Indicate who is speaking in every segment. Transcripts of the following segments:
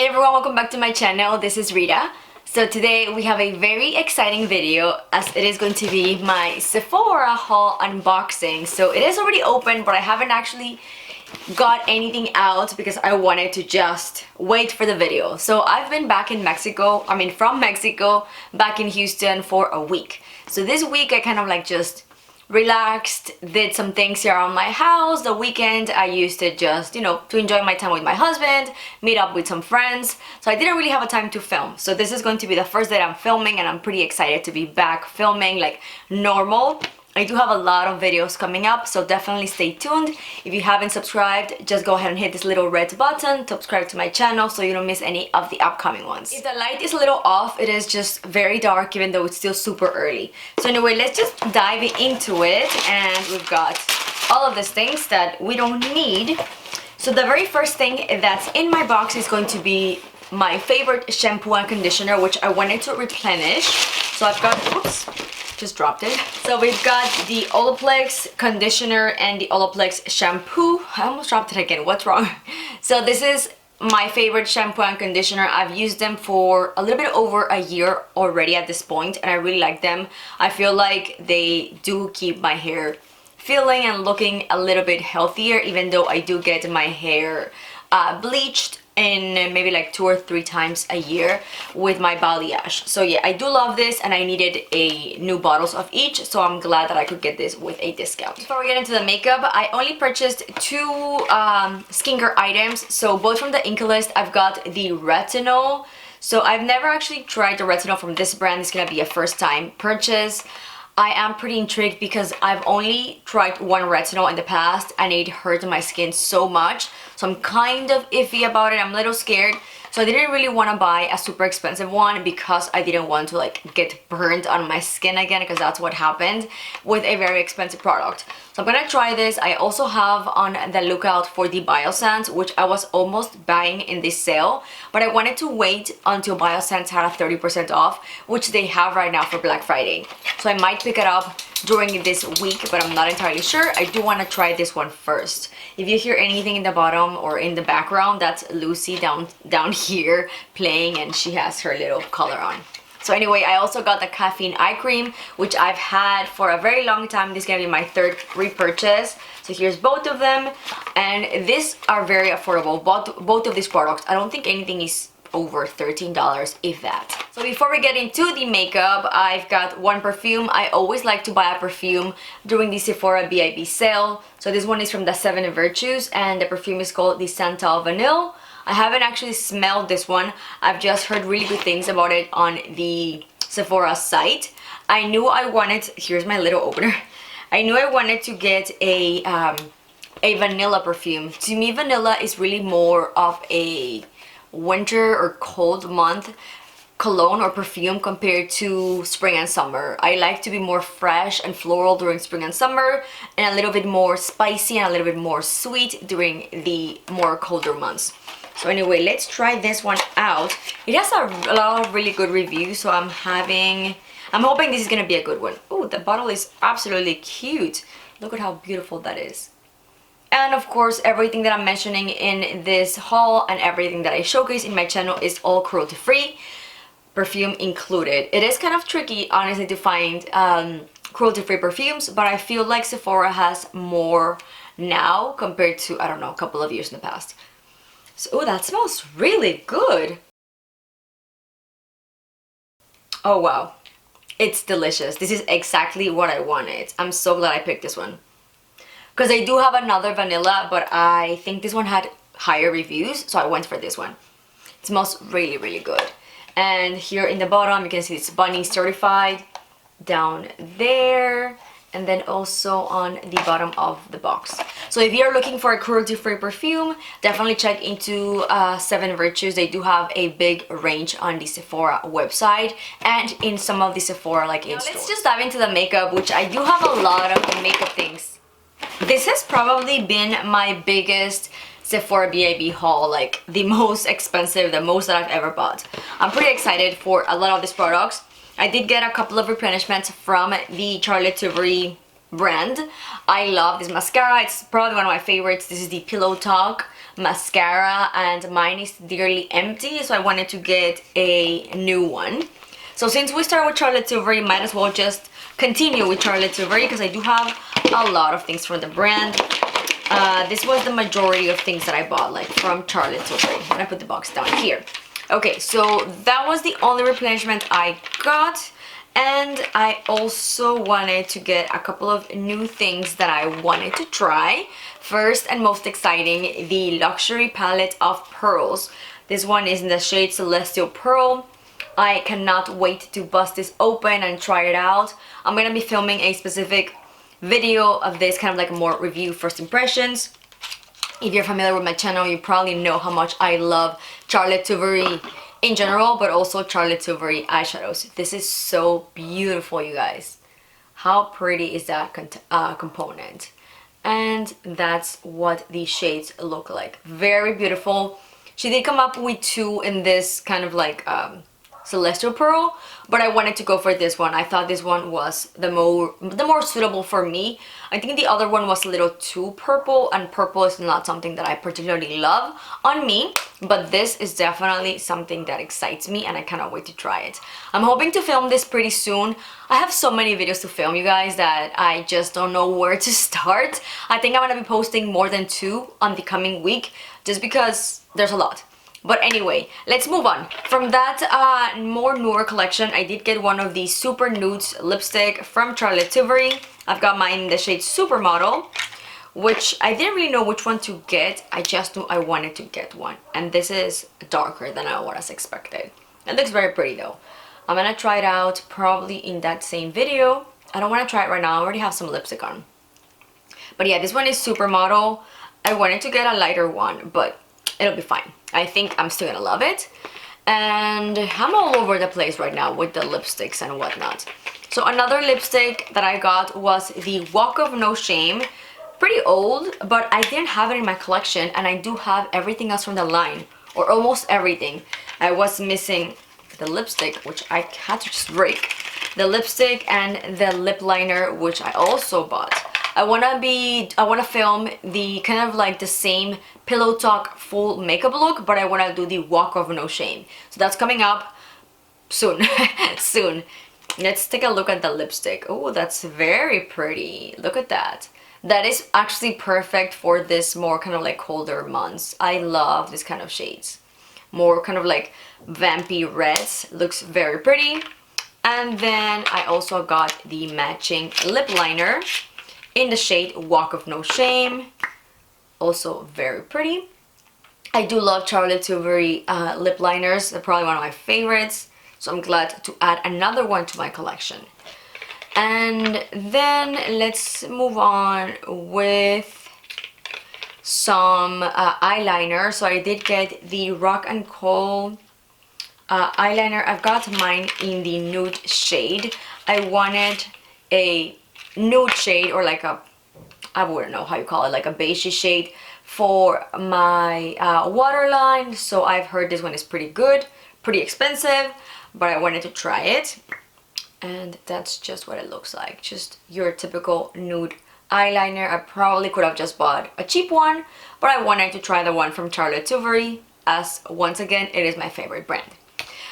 Speaker 1: Hey everyone, welcome back to my channel. This is Rita. So today we have a very exciting video as it is going to be my Sephora haul unboxing. So it is already open, but I haven't actually got anything out because I wanted to just wait for the video. So I've been back in Mexico, from Mexico, back in Houston for a week. So this week I kind of like just relaxed, did some things here around my house. The weekend I used it just, to enjoy my time with my husband, meet up with some friends. So I didn't really have a time to film. So this is going to be the first day I'm filming and I'm pretty excited to be back filming like normal. I do have a lot of videos coming up, so definitely stay tuned. If you haven't subscribed, just go ahead and hit this little red button to subscribe to my channel so you don't miss any of the upcoming ones. If the light is a little off, it is just very dark even though it's still super early. So anyway, let's just dive into it, and we've got all of these things that we don't need. So the very first thing that's in my box is going to be my favorite shampoo and conditioner, which I wanted to replenish. So I've got, oops, just dropped it. So we've got the Olaplex conditioner and the Olaplex shampoo. I almost dropped it again, what's wrong? So this is my favorite shampoo and conditioner. I've used them for a little bit over a year already at this point, and I really like them. I feel like they do keep my hair feeling and looking a little bit healthier, even though I do get my hair bleached in maybe like 2 or 3 times a year with my balayage. So yeah, I do love this, and I needed a new bottles of each, so I'm glad that I could get this with a discount. Before we get into the makeup, I only purchased 2 skincare items. So both from the Inkalist, I've got the retinol. So I've never actually tried the retinol from this brand. It's gonna be a first time purchase. I am pretty intrigued because I've only tried one retinol in the past and it hurt my skin so much. So I'm kind of iffy about it. I'm a little scared. So I didn't really want to buy a super expensive one because I didn't want to like get burned on my skin again, because that's what happened with a very expensive product. So I'm gonna try this. I also have on the lookout for the Biosense, which I was almost buying in this sale, but I wanted to wait until Biosense had a 30% off, which they have right now for Black Friday. So I might pick it up during this week, but I'm not entirely sure. I do want to try this one first. If you hear anything in the bottom or in the background, that's Lucy down here playing, and she has her little collar on. So anyway, I also got the caffeine eye cream, which I've had for a very long time. This is gonna be my 3rd repurchase. So here's both of them, and these are very affordable. Both of these products, I don't think anything is over $13, if that. So before we get into the makeup, I've got one perfume. I always like to buy a perfume during the Sephora VIB sale. So this one is from the 7 Virtues, and the perfume is called the Santal Vanille. I haven't actually smelled this one. I've just heard really good things about it on the Sephora site. I knew I wanted, here's my little opener. I knew I wanted to get a vanilla perfume. To me, vanilla is really more of a winter or cold month cologne or perfume compared to spring and summer. I like to be more fresh and floral during spring and summer, and a little bit more spicy and a little bit more sweet during the more colder months. So anyway, let's try this one out. It has a lot of really good reviews, so I'm hoping this is gonna be a good one. Oh, the bottle is absolutely cute. Look at how beautiful that is. And of course, everything that I'm mentioning in this haul and everything that I showcase in my channel is all cruelty-free, perfume included. It is kind of tricky, honestly, to find cruelty-free perfumes, but I feel like Sephora has more now compared to, I don't know, a couple of years in the past. So, oh, that smells really good. Oh wow, it's delicious. This is exactly what I wanted. I'm so glad I picked this one, because I do have another vanilla, but I think this one had higher reviews, so I went for this one. It smells really, really good. And here in the bottom, you can see it's bunny certified down there, and then also on the bottom of the box. So if you're looking for a cruelty-free perfume, definitely check into 7 Virtues. They do have a big range on the Sephora website and in some of the Sephora like in store. Let's just dive into the makeup, which I do have a lot of makeup things. This has probably been my biggest Sephora VIB haul, like the most expensive, the most that I've ever bought. I'm pretty excited for a lot of these products. I did get a couple of replenishments from the Charlotte Tilbury brand. I love this mascara. It's probably one of my favorites. This is the Pillow Talk mascara, and mine is nearly empty, so I wanted to get a new one. So since we started with Charlotte Tilbury, might as well just continue with Charlotte Tilbury because I do have a lot of things from the brand. This was the majority of things that I bought, like from Charlotte Tilbury. I'm gonna put the box down here. Okay, so that was the only replenishment I got. And I also wanted to get a couple of new things that I wanted to try. First and most exciting, the Luxury Palette of Pearls. This one is in the shade Celestial Pearl. I cannot wait to bust this open and try it out. I'm gonna be filming a specific video of this, kind of like a more review first impressions. If you're familiar with my channel, you probably know how much I love Charlotte Tilbury in general, but also Charlotte Tilbury eyeshadows. This is so beautiful, you guys. How pretty is that component? And that's what these shades look like. Very beautiful. She did come up with two in this kind of like Celestial Pearl, but I wanted to go for this one. I thought this one was the more suitable for me. I think the other one was a little too purple, and purple is not something that I particularly love on me, but this is definitely something that excites me and I cannot wait to try it. I'm hoping to film this pretty soon. I have so many videos to film, you guys, that I just don't know where to start. I think I'm gonna be posting more than 2 on the coming week just because there's a lot. But anyway, let's move on. From that more newer collection, I did get one of these Super Nudes lipstick from Charlotte Tilbury. I've got mine in the shade Supermodel, which I didn't really know which one to get. I just knew I wanted to get one. And this is darker than I was expected. It looks very pretty though. I'm gonna try it out probably in that same video. I don't want to try it right now. I already have some lipstick on. But yeah, this one is Supermodel. I wanted to get a lighter one, but it'll be fine. I think I'm still gonna love it. And I'm all over the place right now with the lipsticks and whatnot. So another lipstick that I got was the Walk of No Shame. Pretty old, but I didn't have it in my collection, and I do have everything else from the line, or almost everything. I was missing the lipstick, which I had to just break. The lipstick and the lip liner, which I also bought. I wanna film the kind of like the same Pillow Talk full makeup look, but I wanna do the Walk of No Shame. So that's coming up soon, soon. Let's take a look at the lipstick. Oh, that's very pretty. Look at that. That is actually perfect for this more kind of like colder months. I love this kind of shades. More kind of like vampy reds. Looks very pretty. And then I also got the matching lip liner in the shade Walk of No Shame. Also very pretty. I do love Charlotte Tilbury lip liners. They're probably one of my favorites. So I'm glad to add another one to my collection. And then let's move on with some eyeliner. So I did get the Rock and Coal eyeliner. I've got mine in the nude shade. I wanted a nude shade, or like a, I wouldn't know how you call it, like a beige shade for my waterline. So I've heard this one is pretty good, pretty expensive, but I wanted to try it. And that's just what it looks like. Just your typical nude eyeliner. I probably could have just bought a cheap one, but I wanted to try the one from Charlotte Tilbury, as once again, it is my favorite brand.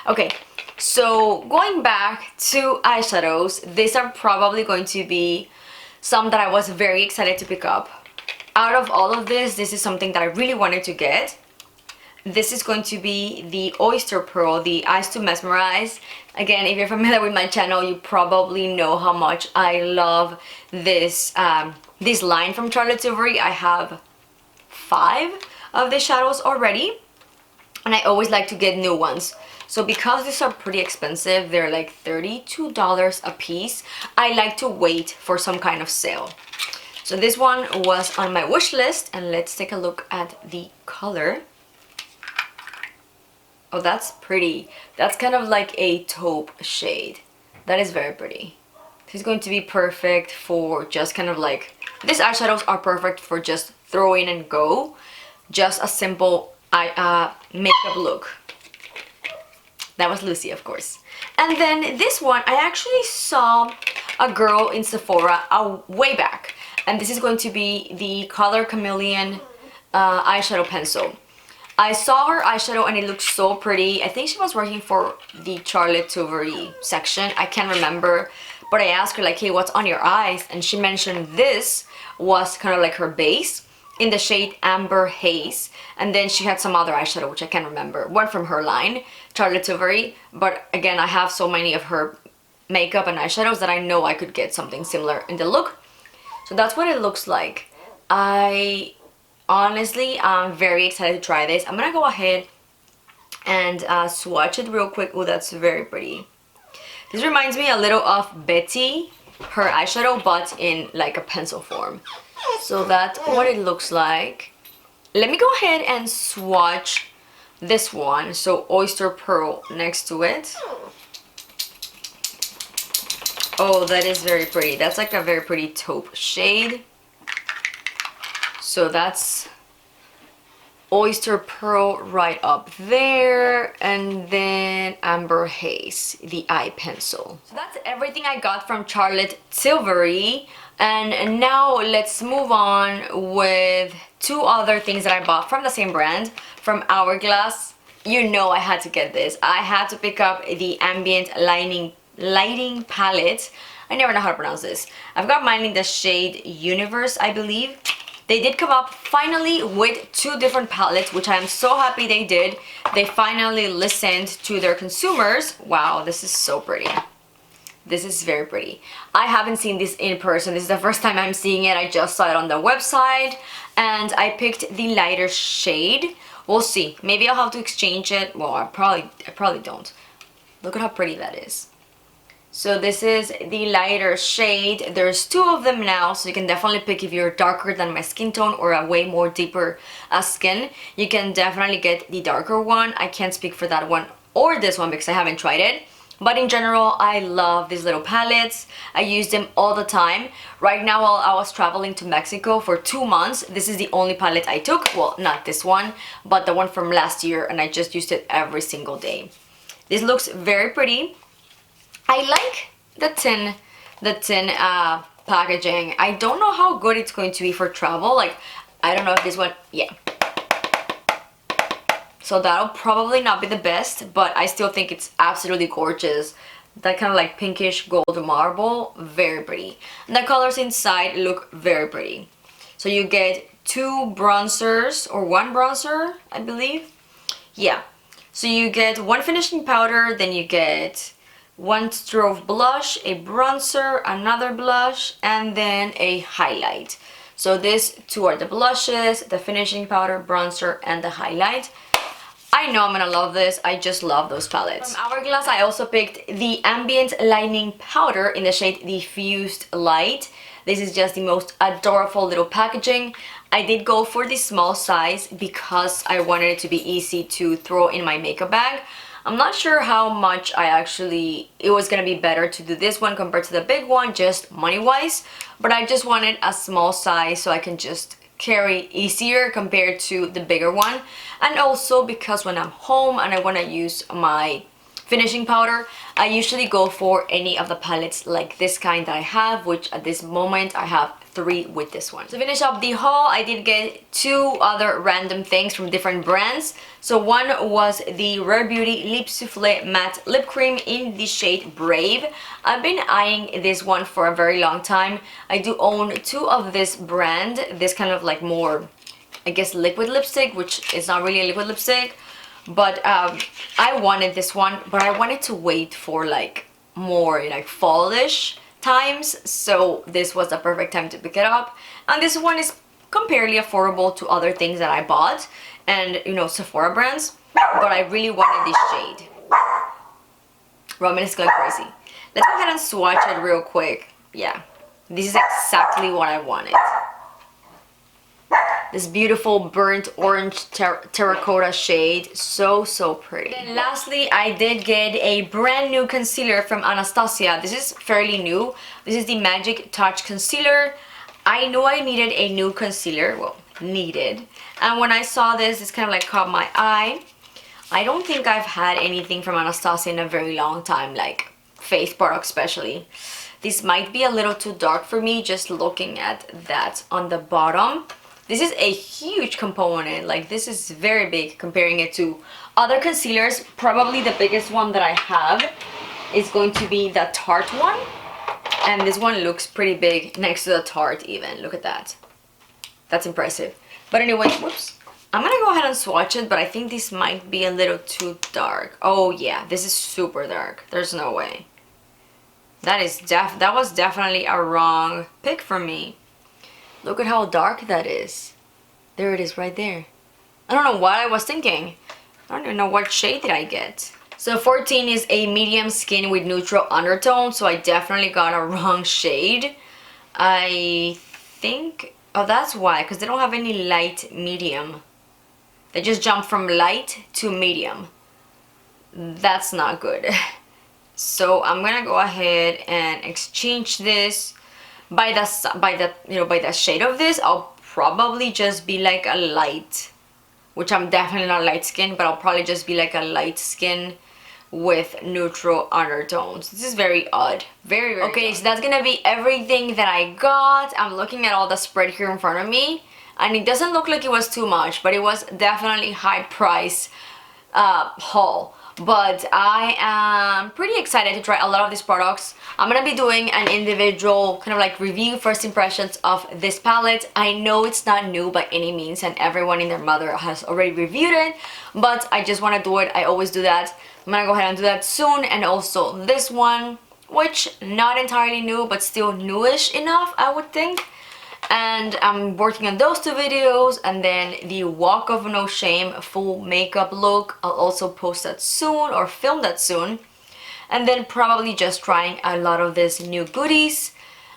Speaker 1: Okay, so going back to eyeshadows, these are probably going to be some that I was very excited to pick up. Out of all of this is something that I really wanted to get. This is going to be the Oyster Pearl, the Eyes to Mesmerize. Again, if you're familiar with my channel, you probably know how much I love this this line from Charlotte Tilbury. I have 5 of the shadows already, and I always like to get new ones. So because these are pretty expensive, they're like $32 a piece, I like to wait for some kind of sale. So this one was on my wish list, and let's take a look at the color. Oh, that's pretty. That's kind of like a taupe shade. That is very pretty. This is going to be perfect for just kind of like, these eyeshadows are perfect for just throw in and go. Just a simple makeup look. That was Lucy, of course. And then this one, I actually saw a girl in Sephora way back. And this is going to be the Color Chameleon eyeshadow pencil. I saw her eyeshadow and it looked so pretty. I think she was working for the Charlotte Tilbury section. I can't remember. But I asked her like, hey, what's on your eyes? And she mentioned this was kind of like her base in the shade Amber Haze. And then she had some other eyeshadow, which I can't remember. One from her line, Charlotte Tilbury. But again, I have so many of her makeup and eyeshadows that I know I could get something similar in the look. So that's what it looks like. Honestly, I'm very excited to try this. I'm gonna go ahead and swatch it real quick. Oh, that's very pretty. This reminds me a little of Betty, her eyeshadow, but in like a pencil form. So that's what it looks like. Let me go ahead and swatch this one. So Oyster Pearl next to it. Oh, that is very pretty. That's like a very pretty taupe shade. So that's Oyster Pearl right up there, and then Amber Haze, the eye pencil. So that's everything I got from Charlotte Tilbury. And now let's move on with two other things that I bought from the same brand, from Hourglass. You know I had to get this. I had to pick up the Ambient Lighting Palette. I never know how to pronounce this. I've got mine in the shade Universe, I believe. They did come up finally with two different palettes, which I am so happy they did. They finally listened to their consumers. Wow, this is so pretty. This is very pretty. I haven't seen this in person. This is the first time I'm seeing it. I just saw it on the website and I picked the lighter shade. We'll see. Maybe I'll have to exchange it. Well, I probably don't. Look at how pretty that is. So this is the lighter shade. There's two of them now, so you can definitely pick if you're darker than my skin tone or a way more deeper skin. You can definitely get the darker one. I can't speak for that one or this one because I haven't tried it. But in general, I love these little palettes. I use them all the time. Right now, while I was traveling to Mexico for 2 months, this is the only palette I took. Well, not this one, but the one from last year, and I just used it every single day. This looks very pretty. I like the tin packaging. I don't know how good it's going to be for travel. Like, I don't know if this one, yeah. So that'll probably not be the best, but I still think it's absolutely gorgeous. That kind of like pinkish gold marble, very pretty. And the colors inside look very pretty. So you get two bronzers, or one bronzer, I believe. Yeah. So you get one finishing powder, then you get one stroke blush, a bronzer, another blush, and then a highlight. So these two are the blushes, the finishing powder, bronzer, and the highlight. I know I'm gonna love this. I just love those palettes. From Hourglass, I also picked the Ambient Lighting Powder in the shade Diffused Light. This is just the most adorable little packaging. I did go for the small size because I wanted it to be easy to throw in my makeup bag. I'm not sure how much it was gonna be better to do this one compared to the big one, just money-wise. But I just wanted a small size so I can just carry easier compared to the bigger one. And also because when I'm home and I wanna use my finishing powder, I usually go for any of the palettes like this kind that I have, which at this moment I have 3 with this one. To finish up the haul, I did get 2 other random things from different brands. So one was the Rare Beauty Lip Souffle Matte Lip Cream in the shade Brave. I've been eyeing this one for a very long time. I do own 2 of this brand, this kind of like more, I guess, liquid lipstick, which is not really a liquid lipstick. But I wanted this one, but I wanted to wait for like more like fallish times, so this was the perfect time to pick it up. And this one is comparatively affordable to other things that I bought and, you know, Sephora brands, but I really wanted this shade. Roman is going crazy. Let's go ahead and swatch it real quick. Yeah, this is exactly what I wanted. This beautiful burnt orange terracotta shade, so pretty. Then lastly, I did get a brand new concealer from Anastasia. This is fairly new. This is the Magic Touch Concealer. I knew I needed a new concealer, well, needed. And when I saw this, it's kind of like caught my eye. I don't think I've had anything from Anastasia in a very long time, like face products especially. This might be a little too dark for me just looking at that on the bottom. This is a huge component, like this is very big comparing it to other concealers. Probably the biggest one that I have is going to be the Tarte one. And this one looks pretty big next to the Tarte even. Look at that. That's impressive. But anyway, whoops. I'm gonna go ahead and swatch it, but I think this might be a little too dark. Oh yeah, this is super dark. There's no way. That was definitely a wrong pick for me. Look at how dark that is. There it is right there. I don't know what I was thinking. I don't even know what shade did I get. So 14 is a medium skin with neutral undertone, so I definitely got a wrong shade. I think, oh that's why, because they don't have any light medium. They just jump from light to medium. That's not good. So I'm gonna go ahead and exchange this. By the shade of this, I'll probably just be like a light, which I'm definitely not light skin, but I'll probably just be like a light skin with neutral undertones. This is very odd. Very okay, odd. So that's gonna be everything that I got. I'm looking at all the spread here in front of me, and it doesn't look like it was too much, but it was definitely high price haul. But I am pretty excited to try a lot of these products. I'm gonna be doing an individual kind of like review, first impressions of this palette. I know it's not new by any means and everyone and their mother has already reviewed it, but I just want to do it. I always do that. I'm gonna go ahead and do that soon. And also this one, which not entirely new but still newish enough, I would think. And I'm working on those two videos, and then the Walk of No Shame full makeup look, I'll also post that soon or film that soon. And then probably just trying a lot of these new goodies.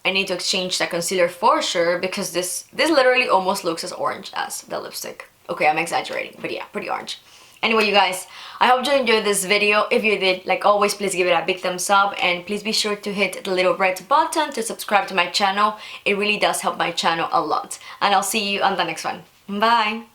Speaker 1: I need to exchange that concealer for sure, because this literally almost looks as orange as the lipstick. Okay, I'm exaggerating, but yeah, pretty orange. Anyway, you guys, I hope you enjoyed this video. If you did, like always, please give it a big thumbs up, and please be sure to hit the little red button to subscribe to my channel. It really does help my channel a lot. And I'll see you on the next one. Bye!